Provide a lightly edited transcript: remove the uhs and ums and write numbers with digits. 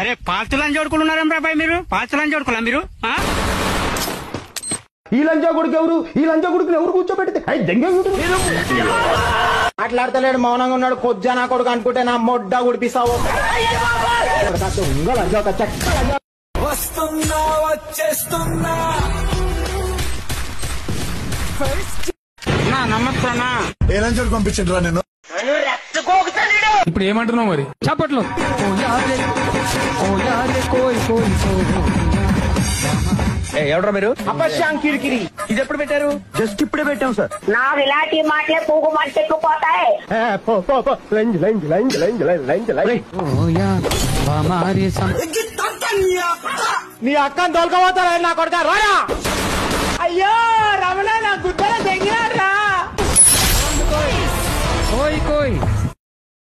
అరే పాల్తులని జోడుకులు ఉన్నారా బాయ్ మీరు? పాల్తులని జోడుకులా మీరు? ఈ లంజా కొడుకు ఎవరు? ఈ లంజా కొడుకుని ఎవరు కూర్చోబెడితే మాట్లాడతలేడు, మౌనంగా ఉన్నాడు. కొజ్జా నా కొడుకు అనుకుంటే నా మొడ్డ గుడిపిస్తావు. వస్తున్నా వచ్చేస్తున్నా. నమస్కారం. ఏ లంచాడు పంపించండి నేను. ఇప్పుడు ఏమంటున్నావు మరి? చప్పట్లు. ఎవడ్రా మీరు? అపశ్యాం కిరికిరి. ఇది ఎప్పుడు పెట్టారు? జస్ట్ ఇప్పుడే పెట్టాం సార్. నాకు ఇలాంటి మాటలే పూగు మంటెక్కుపోతాయి. నీ అక్కని తోలుకోపోతారా నా కొడుక? రారా.